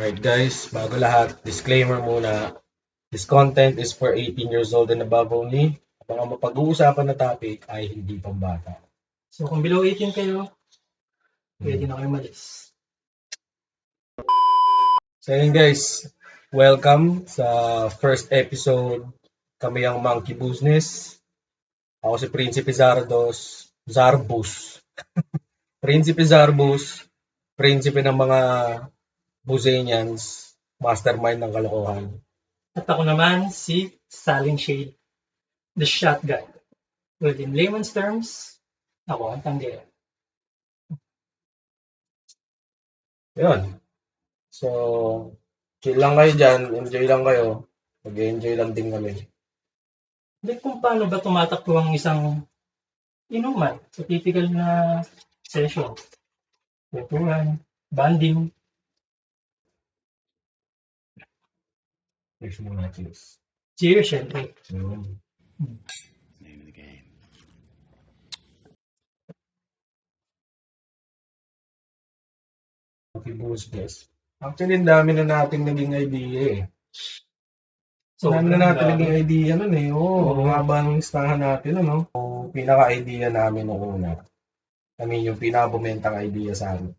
Alright guys, bago lahat, disclaimer muna. This content is for 18 years old and above only. Ang mga mapag-uusapan na topic ay hindi pambata. So kung below 18 kayo, pwede na kayo malis. So yun guys, welcome sa first episode. Kami ang Monkey Business. Ako si Prinsipe Zarbus. Prinsipe Zarbus, prinsipe ng mga Buzanians, mastermind ng kalokohan. At ako naman si Silent Shade, the shot guy. Well, in layman's terms, ako ang tanggera. Yun. So, chill lang kayo dyan, enjoy lang kayo. Mag-enjoy lang din kami. Hindi kung paano ba tumatakbo ang isang inuman sa typical na session. Kwentuhan, banding. Cheers muna, cheers. Cheers, syempre. Yun. Name of the game. Okay, business. Actually, ang dami na nating naging idea eh. So, Dami na natin naging idea nun eh. Oo, Oo. habang listahan natin, ano? Yung pinaka-idea namin nung una. Yung pinaka-bumentang idea sa amin.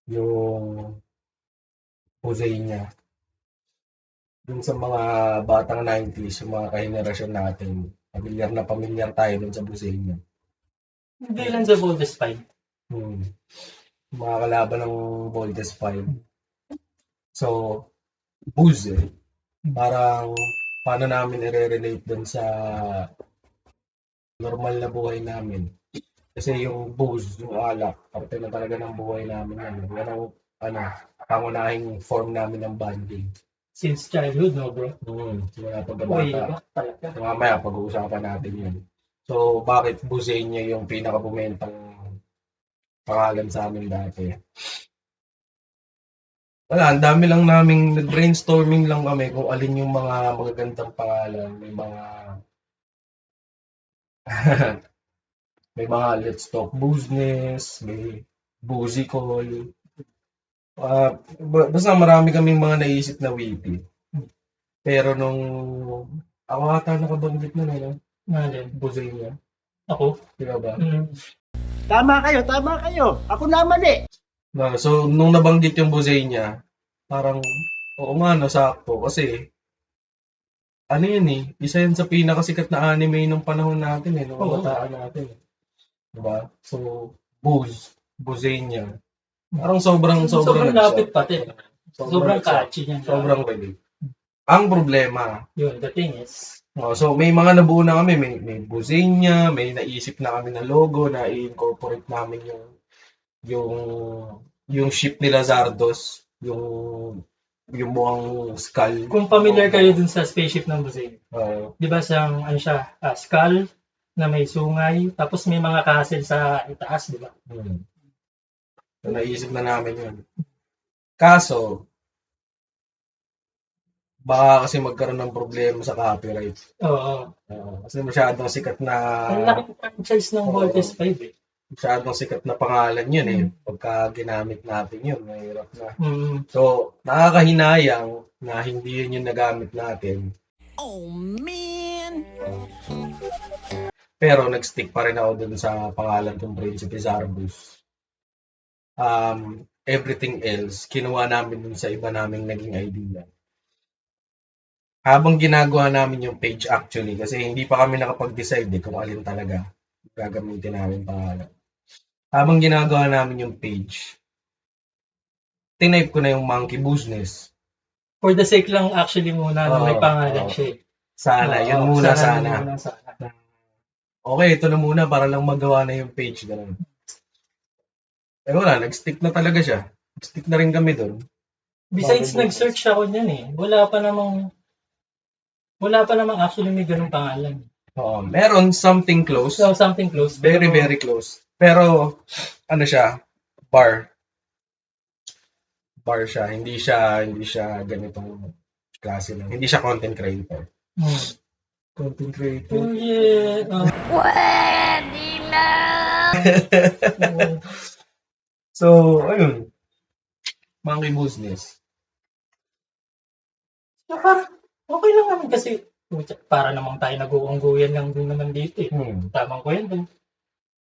Yung Buzania. Dun sa mga batang 90s, yung mga kahenerasyon natin, pamilyar tayo dun sa Buzania. hindi lang sa Voltes 5. Mga kalaban ng Voltes 5. So, booze eh. Parang, paano namin i-relate dun sa normal na buhay namin. Kasi yung booze, yung alak, parte na talaga ng buhay namin yan. Yan ang, pangunahing form namin ng bonding. Since childhood, no bro? Simula Way pagkabata. back talaga. Mamaya, pag-uusapan natin yun. So, bakit Buzania yung pinakabumentang pangalan sa amin dati? Wala, ang dami lang naming nag-brainstorming lang kami kung alin yung mga magagandang pangalan. May mga Let's Talk Business, may Boozy Call. Basta marami kaming mga naisip na witty. Pero nung ako ata nakabanggit na no? Nalin. Buzania. Ako? Diba ba? Tama kayo. Ako na mali. So, nung nabanggit yung Buzania, parang, oo nga, nasakto. Kasi, ano yun eh, isa yun sa pinakasikat na anime nung panahon natin eh, nung Oo. kabataan natin. Diba? So, Buzania. Parang sobrang lapit pati. Sobrang catchy niyan. Sobrang pwede. Ang problema, Yun, the thing is, so may mga nabuo na kami, may Buzania, may naisip na kami na logo na i-incorporate namin yung ship nila Zardos, yung buong skull. kung familiar kayo dun sa spaceship ng Buzania, Oo. di ba siyang, skull na may sungay, tapos may mga castle sa itaas, di ba? So, naisip na namin yun. Kaso, baka kasi magkaroon ng problema sa copyright. Oo. Kasi masyadong sikat na Ang laki franchise ng Voltes 5 eh. masyadong sikat na pangalan yun eh. Pagka ginamit natin yun, mahirap na. So, nakakahinayang na hindi yun yung nagamit natin. Oh man! Pero nag-stick pa rin ako dun sa pangalan kong Prinsipe Zarbus. Everything else, kinuha namin dun sa iba naming naging idea. Habang ginagawa namin yung page actually, kasi hindi pa kami nakapag-decide kung alin talaga gagamitin namin pangalan. Habang ginagawa namin yung page, tinype ko na yung Monkey Business. For the sake lang actually muna na may pangalan siya eh. Sana, yun Oo, muna sana. Okay, ito na muna para lang magawa na yung page. Ganun. Eh wala, nag-stick na talaga siya. Nag-stick na rin kami doon. Besides, nag-search ako niyan eh. Wala pa namang actually may ganung pangalan. Oo, meron something close. So, something close. Very, pero- very close. Pero, ano siya, bar. Bar siya. Hindi siya ganitong klase lang. Hindi siya content creator. Content creator. Oh, yeah. So, ayun. Monkey Business. Parang, okay lang naman kasi, para namang tayo nag-uungguyan lang din naman dito eh. Tamang kwento.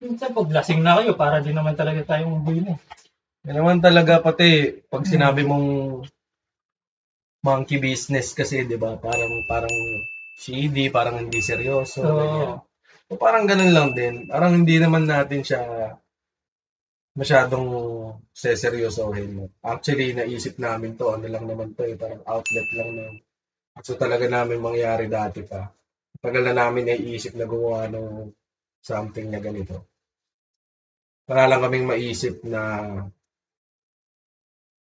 Minsan pag lasing na kayo, para din naman talaga tayong unggoy na eh. Yan naman talaga pati pag sinabi mong monkey business kasi, di ba? Parang shady, parang hindi seryoso. Ganyan. Oo. So, parang ganun lang din. Parang hindi naman natin siya masyadong seseryosohin. Actually, naisip namin to, ano lang naman to eh, parang outlet lang na gusto talaga namin mangyari dati pa. Tagal na namin naiisip na gumawa ng something na ganito. Wala lang kaming maisip na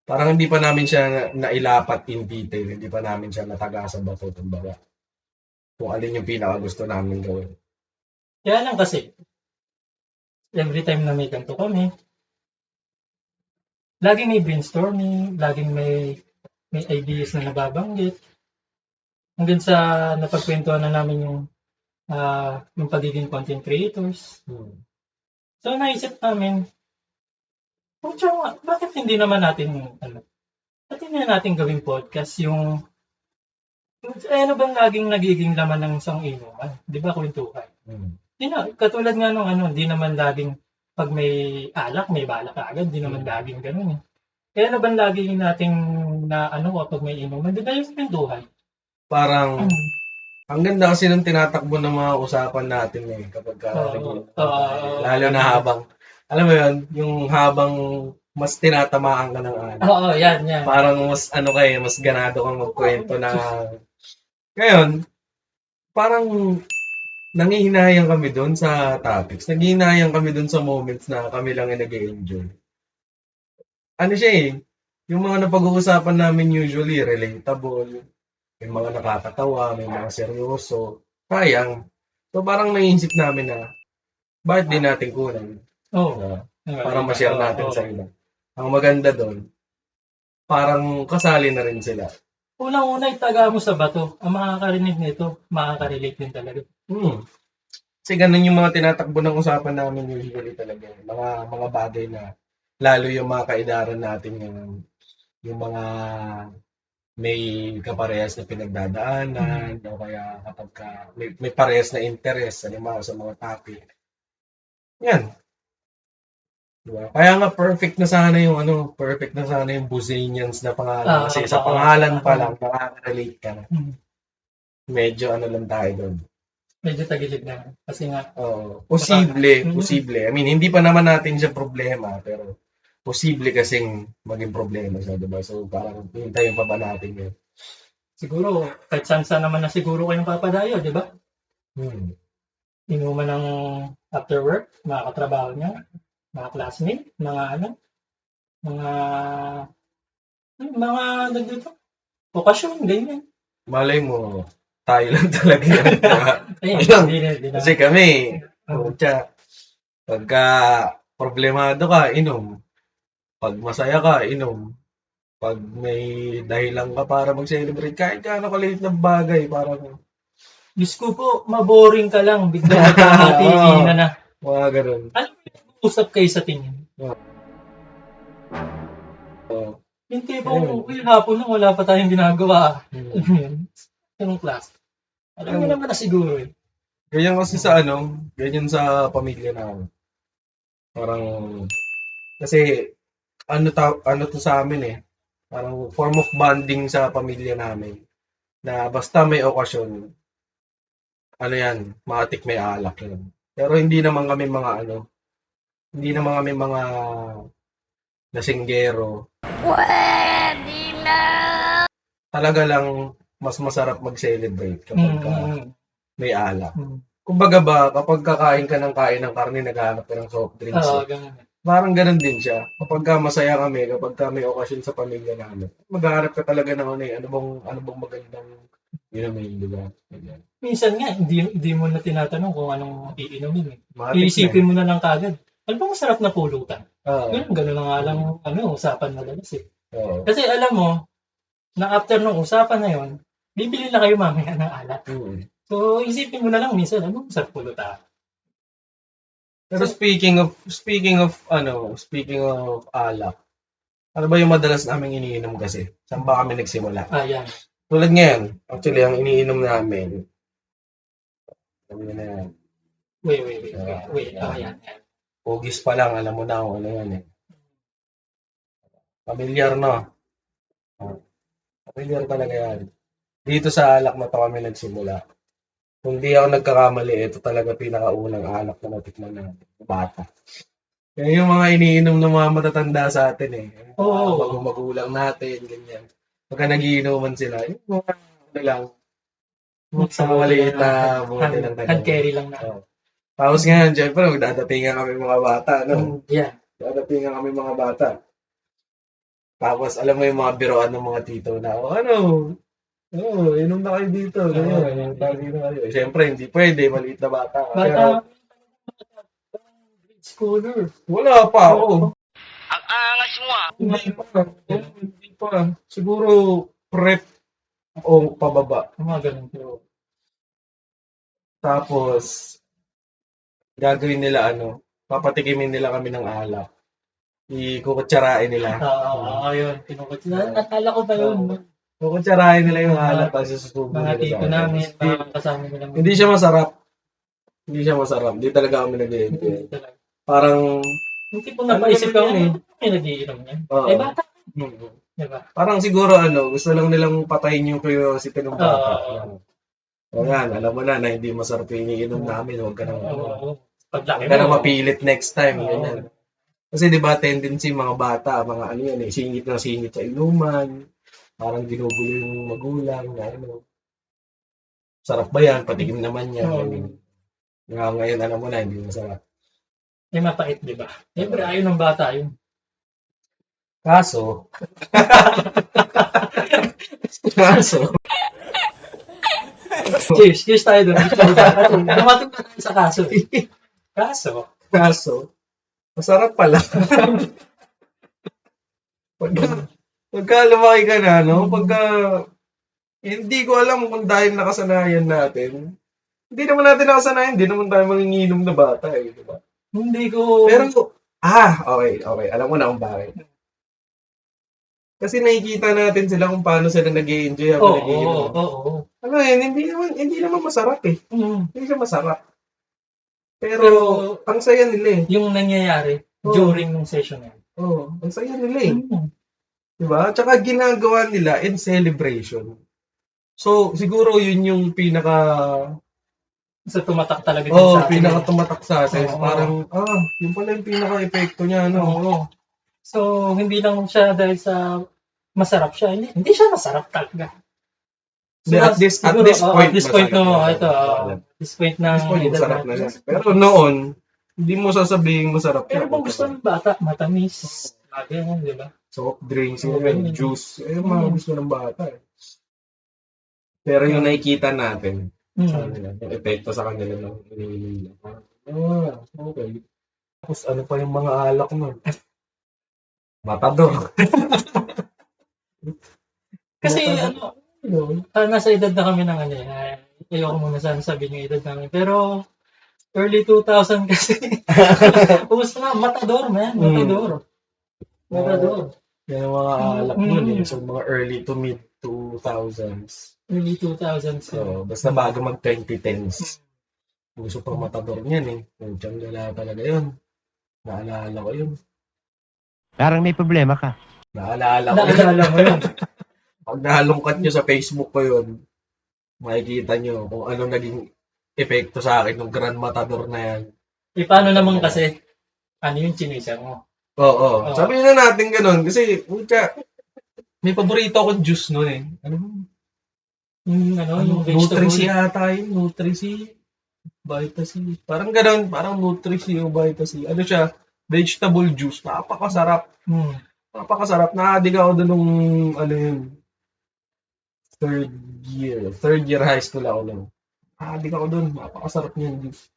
parang hindi pa namin siya nailapat in detail, hindi pa namin siya nataga sa bato, kumbaga. Kung alin yung pinaka gusto namin gawin. Kaya lang kasi, every time na may ganito kami, laging may brainstorming, laging may ideas na nababanggit. Hanggang sa napagkwentuhan na namin yung pagiging content creators. So, naisip namin, bakit hindi naman natin, bakit hindi natin gawing podcast yung, ano bang laging nagiging laman ng isang inuman? Di ba, kwentuhan? Katulad nga nung hindi naman laging, pag may alak, may balak agad, di naman laging ganun eh. Kaya ano bang laging nating kapag may inuman? Di ba yung kwentuhan? Parang, ang ganda kasi ng tinatakbo ng mga usapan natin eh, kapag lalo na habang, alam mo yun, yung habang mas tinatamaan ka ng ano. Oo, yan. Parang mas mas ganado kang magkwento na, ngayon, parang nangihinayang kami doon sa topics, nangihinayang kami doon sa moments na kami lang ay nag-enjoy. Ano siya eh, yung mga napag-uusapan namin usually, relatable, may mga nakakatawa, may mga seryoso, sayang. So parang naisip namin na, bakit di natin kunan? Para ma-share natin sa iba. Ang maganda doon, parang kasali na rin sila. Unang-una, itaga mo sa bato. Ang makakarinig nito, makaka-relate din talaga. Kasi ganun yung mga tinatakbo ng usapan namin usually talaga. Mga bagay na, lalo yung mga kaidaran natin yung mga may kaparehas na pinagdadaanan, o kaya kapag may parehas na interest, halimbawa sa mga topic. Yan. Diba? Kaya nga perfect na sana yung Buzanians na pangalan. Kasi sa pangalan pa lang, makaka-relate ka na. Medyo lang tayo doon. Medyo tagilid na. Kasi nga, posible. I mean, hindi pa naman natin siya problema, pero posible kasing maging problema siya, diba? So, parang hintayin pa ba natin yun? Siguro, kahit saan naman na siguro kayong papadayo, di ba? Inuman ng after work, mga katrabaho niya, mga classmate, mga nagdito, okasyon, ganyan. Malay mo, tayo lang talaga yan. Ayun, Kasi kami, pagka problemado ka, inom. Pag masaya ka, inom. Pag may dahilan ka para mag-celebrate, kahit ka kalate na bagay, parang Diyos ko po, maboring ka lang, bigla nagkakatiin na. Mga ganun. Alam mo, usap kayo sa tingin. Yung tipong, hapon na wala pa tayong ginagawa. Yung class. Alam mo naman na siguro eh. Ganyan kasi ganyan sa pamilya namin. Parang, kasi, ano to sa amin eh. Parang form of bonding sa pamilya namin. Na basta may okasyon, matik may alak yun. Pero hindi naman kami mga lasinggero. Pwede na! Talaga lang, mas masarap mag-celebrate kapag may alak. Kumbaga ba, kapag kakain ka ng karne, naghahanap ka ng soft drinks. Parang ganun din siya. Kapag masaya kami, kapag may okasyon sa pamilya namin, maghahanap ka talaga ng ano bang magandang inumin, di ba? Minsan nga, hindi mo na tinatanong kung anong iinumin eh. Iisipin mo na lang kagad. Ano bang masarap na pulutan? Ganun na nga lang usapan madalas eh. Kasi alam mo, na after nung usapan na yon, bibili na kayo mamaya ng alak. So, isipin mo na lang minsan, ano masarap pulutan? Pero speaking of alak, ano ba yung madalas naming iniinom kasi? Saan ba kami nagsimula? Yan. Tulad ngayon, actually, ang iniinom namin, alam niyo na yan, Wait. Yan. Pugis pa lang, alam mo na kung ano yan eh. Familiar, no? Ah, Familiar talaga yan. Dito sa alak na to kami nagsimula. Kung di ako nagkakamali, ito talaga pinakaunang alak na natikman natin. Bata. Yan yung mga iniinom ng mga matatanda sa atin eh. Oo. Mga magulang natin, ganyan. Pagka nagiinuman sila, yung mga ano lang, sa mga maliit na bote lang talaga. Hand carry lang na. Oo. Tapos ngayon, syempre, magdadatingan kami mga bata, no? Yeah. Dadatingan kami mga bata. Tapos, alam mo yung mga biroan ng mga tito na, inom na kayo dito. Ganyan, tagi na kayo. Siyempre, hindi pwede, maliit na bata. Pero, Grade schooler. wala pa ako. Ang angas mo ah. Hindi pa. Siguro, prep o pababa. Mga ganun pero. Tapos, gagawin nila papatikimin nila kami ng alak. Ikukutsarain nila. Yun. Natala ko pa yun. Kukutsarain nila yung alak tapos susubo Mga nila tito sa namin, akin. mga kasama nila. Hindi siya masarap. Hindi talaga kami nag-enjoy. Parang, Yung tipo napaisip Ano ko, naman yun may nagiinom niya. Oo. Bata. mm, Diba? parang siguro gusto lang nilang patayin yung curiosity ng bata. O yan, alam mo na hindi masarap yung iniinom namin. Huwag ka nang, Paglaki huwag ka nang mapilit next time. Oo. Ganyan. Kasi di ba tendency mga bata, mga ano yan singit na singit sa inuman. Parang ginugulo yung magulang na sarap ba yan? Patikim naman yan. Ngayon, alam mo na, hindi masarap. May mapait, di ba? Siyempre, ayaw ng bata yun. Kaso, Cheers tayo doon. Dumating na tayo sa kaso. kaso, masarap pala. Pagka lumaki ka na, hindi ko alam kung dahil nakasanayan natin. Hindi naman natin nakasanayan, hindi naman tayo manginginom na bata eh, di ba? Hindi ko... Pero, okay. Alam mo na kung bakit. Kasi nakikita natin sila kung paano sila nag-i-enjoy habang nagiinom. Oo. Ano hindi naman masarap eh. Hindi siya masarap. Pero, ang saya nila eh. Yung nangyayari during ng session na yun. Ang saya nila eh. Diba? Tsaka ginagawa nila in celebration. So, siguro yun yung So, tumatak talaga din sa atin. pinaka-tumatak sa atin. Oo. Parang, yun pala yung pinaka-epekto niya, Oo. So, hindi lang siya dahil sa masarap siya. Hindi siya masarap talaga. So, At this point, this point na masarap na siya. Pero noon, hindi mo sasabihin masarap pero kung gusto ng bata, matamis. Lagi yan, di ba? Soft drinks, juice. Yung mga gusto ng bata eh. Pero yung nakikita natin, yung epekto sa kanila ng iniinom. Okay. Tapos ano pa yung mga alak nun? Matador. Kasi nasa edad na kami ng ayoko muna sana sabihin yung edad namin. Pero early 2000 kasi. Ubus na, Matador, man. Matador. Yan yung mga alak nun eh. So mga early to mid 2000s. Early 2000s. So, basta bago mag 2010s. Gusto pa Matador niyan eh. Putyang gala talaga yun. Naalala ko yun. Parang may problema ka. Naalala ko yun. Naalala mo yun. Pag nahalungkat nyo sa Facebook ko yun, makikita nyo kung ano naging epekto sa akin ng Grand Matador na yan. Paano naman kasi, yung chinisa mo? Oo. Sabihin na natin ganun. Kasi, may paborito akong juice nun eh. Yung Nutri-C ata yun. Nutri-C. Vita-C. Parang ganun. Parang Nutri-C o Vita-C. Ano siya? Vegetable juice. Napakasarap. Napakasarap. Na-addict ako doon nung, third year high school ako nun. Na-addict ako doon. Napakasarap niyan juice.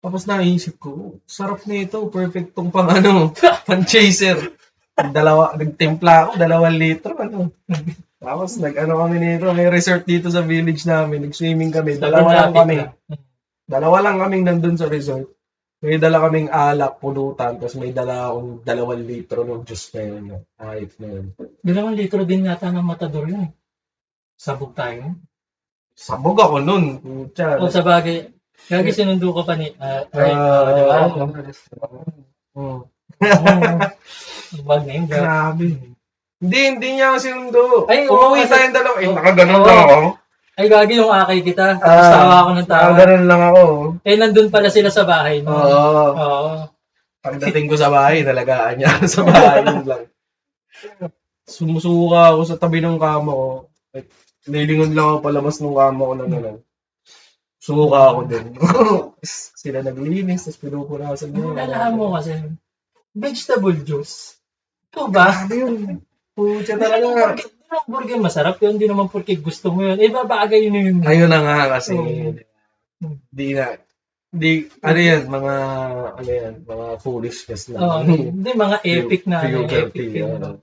Tapos naisip ko, sarap na ito. Perfect tong pan-chaser. Nagtimpla ako, 2 litro. Tapos kami nito. May resort dito sa village namin. Nag-swimming kami. Dalawa lang kami nandun sa resort. May dala kaming alak, pulutan, tapos may dala akong 2 litro ng juice na yun. Ayos na yun. 2 litro din yata ng Matador yun. Sabog tayo. Sabog ako nun. Pucha. O sa bagay, gagi sinundo ko pa ni, di ba? Oo. Wag na yun, grabe. Grabe. Hindi niya ako sinundo. Ay, Umuwi oo, tayong dalawa. Eh, oo. nakaganon Oo. lang ako. Ay, gagi yung akay kita. Tapos tawa ako ng tawa. Nakaganon lang ako. Eh, nandun pala sila sa bahay. No? Oo. Oo. Pagdating ko sa bahay, nalagaan niya ako sa bahay. Yun lang. Sumusuka ako sa tabi ng kama ko. Like, nilingon lang ako palabas ng kama ko na gano'n. Suka ako din. Sila naglinis, tapos pinupunasan niya. Alam mo kasi, vegetable juice. Ito ba? Ano yun? Pucha Hindi naman talaga. porke- hindi naman porke masarap yun. Hindi naman porke gusto mo yun. Eh, babagay yun yun. Ayun na nga kasi. Oo. Di na. Di, ano yan, mga foolishness lang. Oo, hindi, mga epic na. Puberty, Epic yun. ano.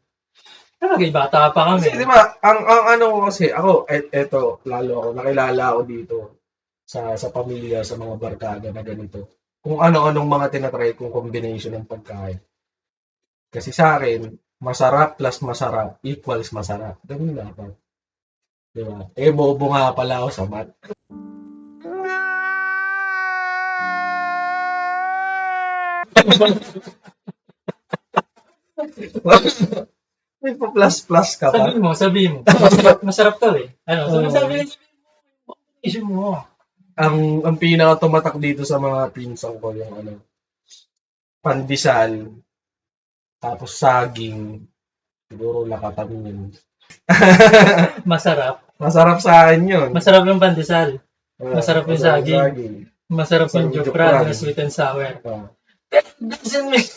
Talaga, bata pa kami. Kasi di ba, ang ano ko kasi, ako, eto, lalo ako, nakilala ako dito sa pamilya, sa mga barkada na ganito. Kung ano-anong mga tinatry kong combination ng pagkain. Kasi sa akin, masarap plus masarap equals masarap. Ganun dapat. Di ba? Eh, bobo nga pala ako sa math. May pa-plus-plus ka pa. Sabi mo. Masarap to eh. Ano, sabi mo. Issue mo. Ang pinaka tumatak dito sa mga pinsan ko yung pandesal, tapos saging, siguro lakatan yun. Masarap. Masarap sa akin yun. Masarap yung pandesal. Masarap yung saging. saging. Masarap yung Masarap yung jokra jokra. na sweet and sour. Ah. Doesn't make...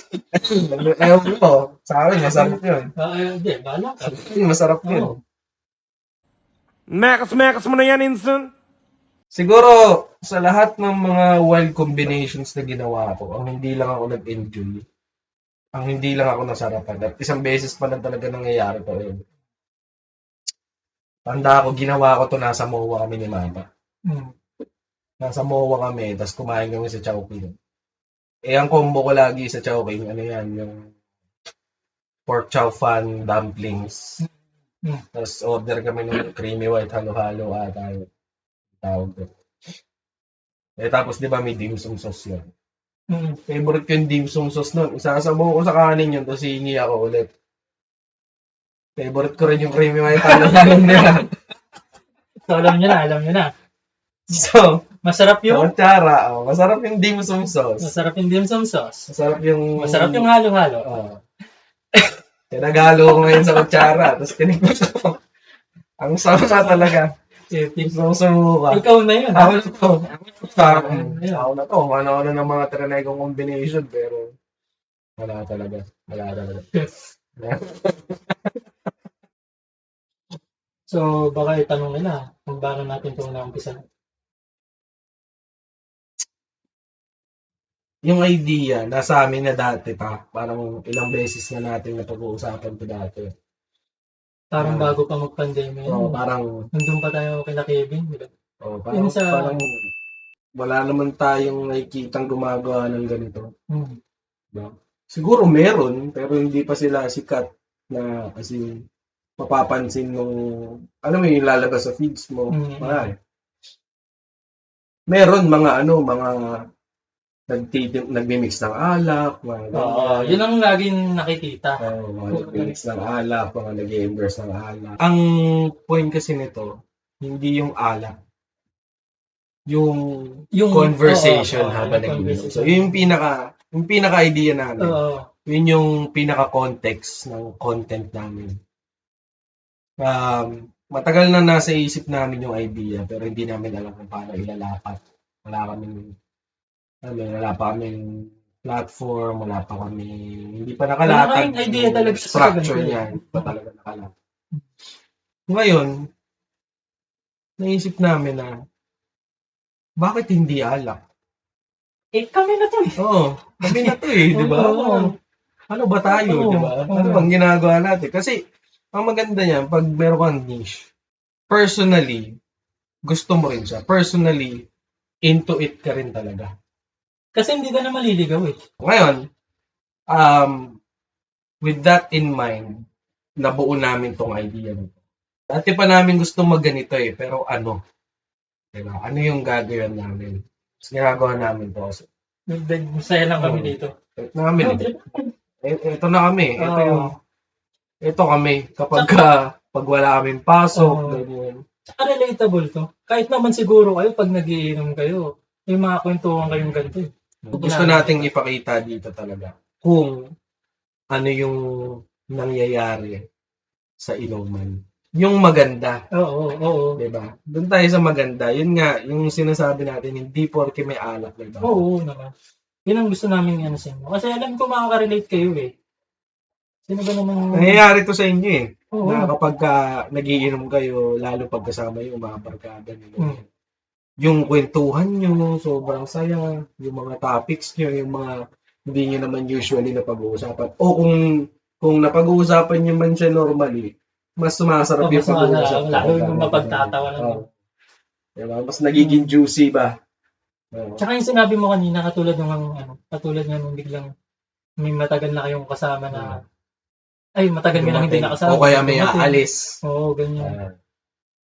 Ewan ko, sa akin masarap yun. Hindi, bahala ka. Masarap yun. Oo. Mekas mo na yan, Instant. Siguro, sa lahat ng mga wild combinations na ginawa ko, ang hindi lang ako nag-enjoy, ang hindi lang ako nasarapan, at isang beses pa lang talaga nangyayari to yun. Tanda ako, ginawa ko to, nasa MOA kami ni Mama. Nasa MOA kami, tapos kumain kami sa Chowking. Eh, ang combo ko lagi sa Chowking, ano yan, yung pork chow fan dumplings. Tapos order kami ng creamy white halo-halo ata yung tawag ko. Eh, tapos di ba may dim sum sauce yun? Favorite ko yung dim sum sauce nun. Isasabaw ko sa kanin yun, tapos hihingi ako ulit. Favorite ko rin yung creamy white halo-halo nila. So, alam nyo na. So, Masarap sa yung... kutsara, masarap yung dim sum sauce. Masarap yung dim sum sauce. Masarap yung halo-halo. Tinagalo ko ngayon sa kutsara, tapos tinikman ko. Ang sama talaga. Susuka. Ikaw na yun. Ako na to. Ako na to. Ano-ano ng mga trinay kong combination, pero wala talaga. So, baka itanong nila kung paano natin ito na-umpisa. Yung idea, nasa amin na dati pa. Parang ilang beses na natin napag-uusapan to dati. Parang bago pa mag-pandemya. So, parang, Nandun pa tayo kay Kevin. Diba? parang, Yun sa- parang wala naman tayong nakikitang gumagawa ng ganito. Diba? Siguro meron, pero hindi pa sila sikat na kasi mapapansin nung, alam mo yung lalabas sa feeds mo. Marami. Meron mga nagmimix ng alak, mga Oo, yun ang laging nakikita. mga nagmimix ng alak, mga nag-endorse ng alak. Ang point kasi nito, hindi yung alak. Yung conversation habang nag-inom. So, yun yung pinaka-idea namin. Yun yung pinaka-context ng content namin. Matagal na nasa isip namin yung idea, pero hindi namin alam kung paano ilalapat. Wala pa kaming platform, hindi pa nakalatag Wala idea talaga sa structure ganito. niya. Hindi pa talaga nakalatag. Ngayon, naisip namin na, bakit hindi alak? Kami na to eh. Oo, kami na to eh, di ba? Oo. Ano ba tayo, Oo. di ba? Ano bang ginagawa natin? Kasi, ang maganda niyan, pag meron kang niche, personally, gusto mo rin siya. Personally, into it ka rin talaga. Kasi hindi ka na maliligaw eh. Ngayon, with that in mind, nabuo namin tong idea nito. Dati pa namin gusto magganito eh, pero ano? Diba? Ano yung gagawin namin? Mas ginagawa namin to. Kasi, Masaya lang kami dito. ito namin Oh, eh. Ito na kami. Ito Oo. yung, ito kami. Kapag pag wala kaming pasok, Oo. ganyan. Tsaka relatable to. Kahit naman siguro kayo, pag nagiinom kayo, may mga kwentuhan kayong ganito eh. Gusto nating ipakita dito talaga kung ano yung nangyayari sa inuman. Yung maganda. Oo. Diba? Doon tayo sa maganda. Yun nga, yung sinasabi natin, hindi porke may alak, diba? Oo naman. Yun ang gusto namin ano sa inyo. Kasi alam ko makaka-relate kayo eh. Sino ba naman? Nangyayari to sa inyo eh. Oo. Na kapag nagiinom kayo, lalo pag kasama yung mga barkada nyo. Yung kwentuhan nyo, sobrang saya. Yung mga topics nyo, yung mga hindi nyo naman usually napag-uusapan. O kung napag-uusapan nyo man siya normally, mas sumasarap yung pag-uusap. Lalo yung mapagtatawanan. Diba? Mas nagiging juicy ba? Tsaka yung sinabi mo kanina, katulad ng biglang may matagal na kayong kasama na ay, matagal ka lang hindi nakasama. O kaya may aalis. Oo, ganyan.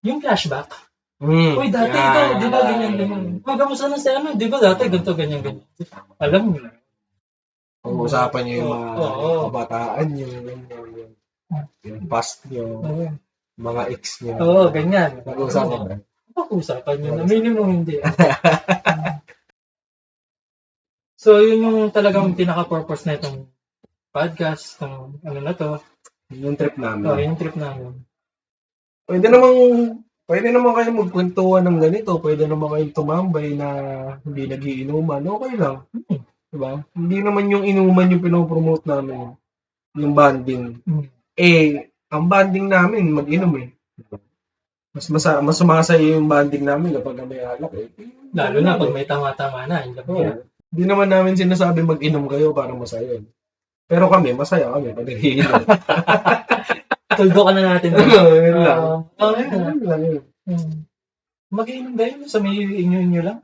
Yung flashback. Uy, dati Yeah. ito, di ba, ganyan. Magamusta na si ano, di ba dati, ganito, ganyan. Alam mo. Pag-uusapan nyo yung mga Oo. kabataan nyo, yung past nyo, mga ex nyo. Oo, ganyan. Pag-uusapan ba? Pag-uusapan nyo, na minimum hindi. So, yun yung talagang pinaka-purpose na itong podcast, ng ano na to. Yung trip namin. Yung trip namin. Pwede naman kayo magkwentuhan ng ganito. Pwede naman kayong tumambay na hindi nagiinuman. Okay lang. Diba? Hindi naman yung inuman yung pinopromote namin. Yung banding. Ang banding namin, mag-inom eh. Mas sumasaya yung banding namin kapag may alak eh. Lalo na pag may tama-tama na. Hindi naman namin sinasabi mag-inom kayo para masaya. Pero kami, masaya kami pag nag-iinom. Tuldo ka na natin. Yun lang. Mag-iinom kayo sa may inyo lang.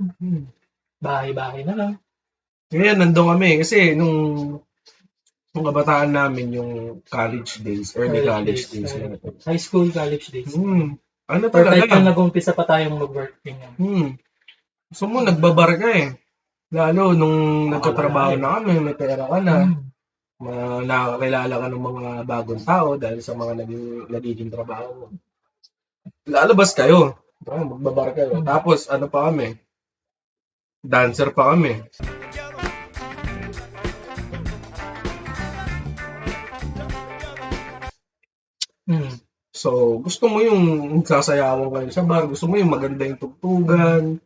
Bahay-bahay na lang. Ngayon, nandun kami. Kasi nung kabataan namin, yung college days, early college days. High school, college days. Ano Perfect talaga? na nag-umpisa pa tayong mag-work. Gusto mo, nagbabar ka eh. Lalo nung nagkatrabaho na kami, may pera ka na. Nakakilala ka ng mga bagong tao dahil sa mga nagiging trabaho mo. Lalabas kayo. Magbabar kayo. Tapos, ano pa kami? Dancer pa kami. So, gusto mo yung sasayawan kayo sa bar. Gusto mo yung maganda yung tugtugan.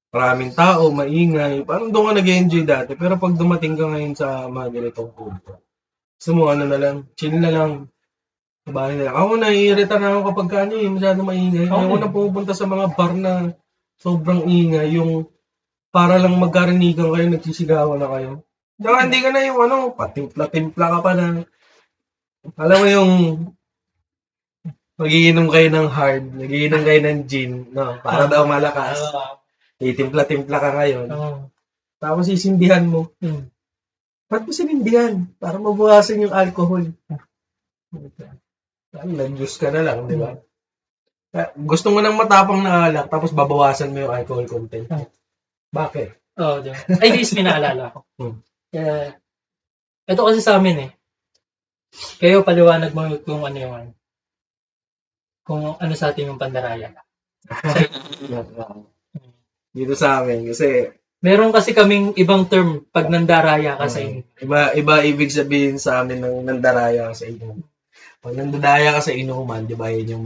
Maraming tao, maingay. Parang doon ka nag-enjoy dati. Pero pag dumating ka ngayon sa mga ganitong punto, gusto mo ano na lang, chill na lang. Bahay na lang. Ako naiirita na ako kapag masyado maingay. Ako na pupunta sa mga bar na sobrang ingay. Yung para lang magkarinigan kayo, nagsisigawan na kayo. Saka hindi ka na yung patimpla-timpla ka pa na. Alam mo yung magiinom kayo ng hard, magiinom kayo ng gin, no? Para daw malakas. Titimpla-timpla ka ngayon. Tapos sisindihan mo. Ba't mo sinindihan? Para mabawasan yung alcohol. Nag-juice ka na lang, di ba? Gusto mo nang matapang na alak, tapos babawasan mo yung alcohol content. Bakit? Diba? Ay, this pinaalala ko. Ito kasi sa amin eh. Kayo paliwanag mo kung ano yung kung ano sa atin yung pandaraya. Dito sa amin, kasi meron kasi kaming ibang term pag nandaraya ka sa inyo. Iba ibig sabihin sa amin ng nandaraya ka sa inyo. Pag nandadaya ka sa inuman, di ba yun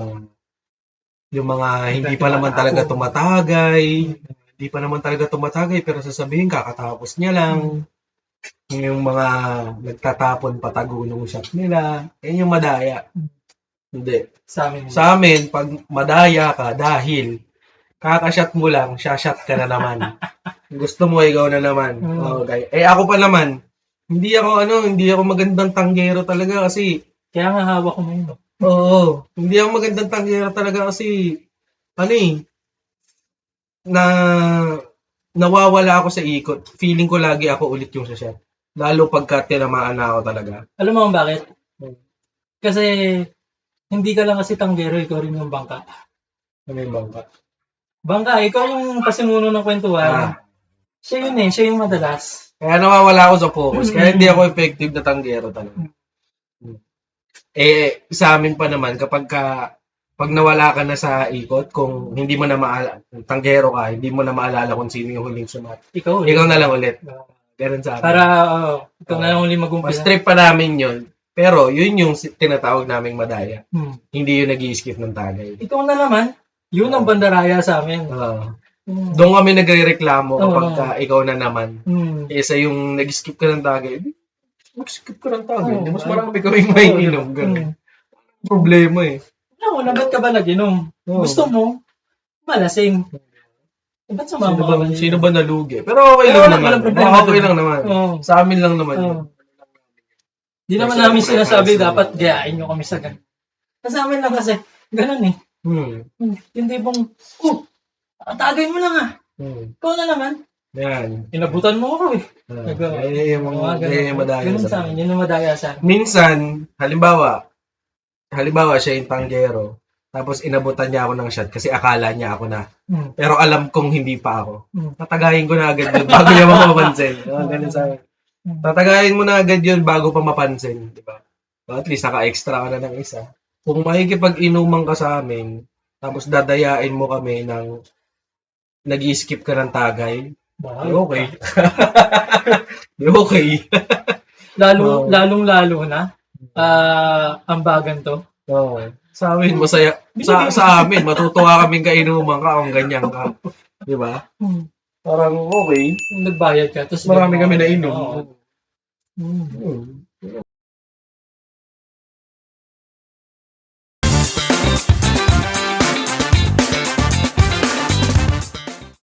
yung mga hindi pa naman talaga tumatagay. Hindi pa naman talaga tumatagay, pero sasabihin kakatapos niya lang. Yung mga nagtatapon patago ng shot nila. Yan yung madaya. Hindi. Sa amin, pag madaya ka dahil kakashot mo lang, shot ka na naman. Gusto mo, ikaw na naman. Okay. Ako pa naman, hindi ako magandang tanggero talaga kasi kaya nga hawak ko mo yun. Oo. Hindi ako magandang tanggero talaga kasi nawawala ako sa ikot. Feeling ko lagi ako ulit yung shot. Lalo pagka tinamaan na ako talaga. Alam mo kung bakit? Kasi hindi ka lang kasi tanggero, ikaw rin yung bangka. Ano yung bangka? Bangka, ikaw yung pasimuno ng kwentuhan. Siya yun siya yung madalas. Kaya nawawala ako sa focus. Kaya hindi ako effective na tanggero talaga. Sa amin pa naman, pag nawala ka na sa ikot, kung hindi mo na tanggero ka, hindi mo na maalala kung sino yung huling sumat. Ikaw na lang ulit. Ganun sa amin. Para, ikaw na lang ulit Mas mag-umpisa. trip pa namin yun. Pero yun yung tinatawag naming madaya. Hmm. Hindi yung nag-i-skip ng tagay. Ikaw na naman, yun ang bandaraya sa amin. Doon kami nagre-reklamo kapag ikaw na naman. Kesa yung nag-skip ka ng tagay, mag-skip ka ng tagay. Mas marami kaming may inom. Ganun. Problema eh. No, ba't ka ba nag-inom? Gusto mo, malasing. Ba't sumama ka ba? Sino ba nalugi? Pero okay lang naman. Walang problema Okay doon. lang naman. Sa amin lang naman yun. Di naman namin sinasabi dapat gayain nyo kami sa ganun. Sa amin lang kasi, ganun eh. Hindi bang, tagay mo lang Ikaw na naman. Yan. Inabutan mo ako eh. Yung madaya Ganun sa amin, yun ang madaya sa amin. Minsan, halimbawa siya yung tanggero, tapos inabutan niya ako ng shot kasi akala niya ako na. Pero alam kong hindi pa ako. Tatagayin ko na agad yun bago niya mapapansin. Ganun sa akin. Tatagayin mo na agad yun bago pa mapansin. Diba? So at least naka-extra ka na ng isa. Kung makikipag-inuman ka sa amin, tapos dadayain mo kami ng nag-i-skip ka ng tagay, okay. Okay. Lalong-lalo na, ambagan to. Oo. Sa amin, masaya. Sa amin, matutuwa kaming kainuman ka kung ganyan ka. Di ba? Parang okay. Nagbayad ka. Tapos Marami kami nainom. Oo.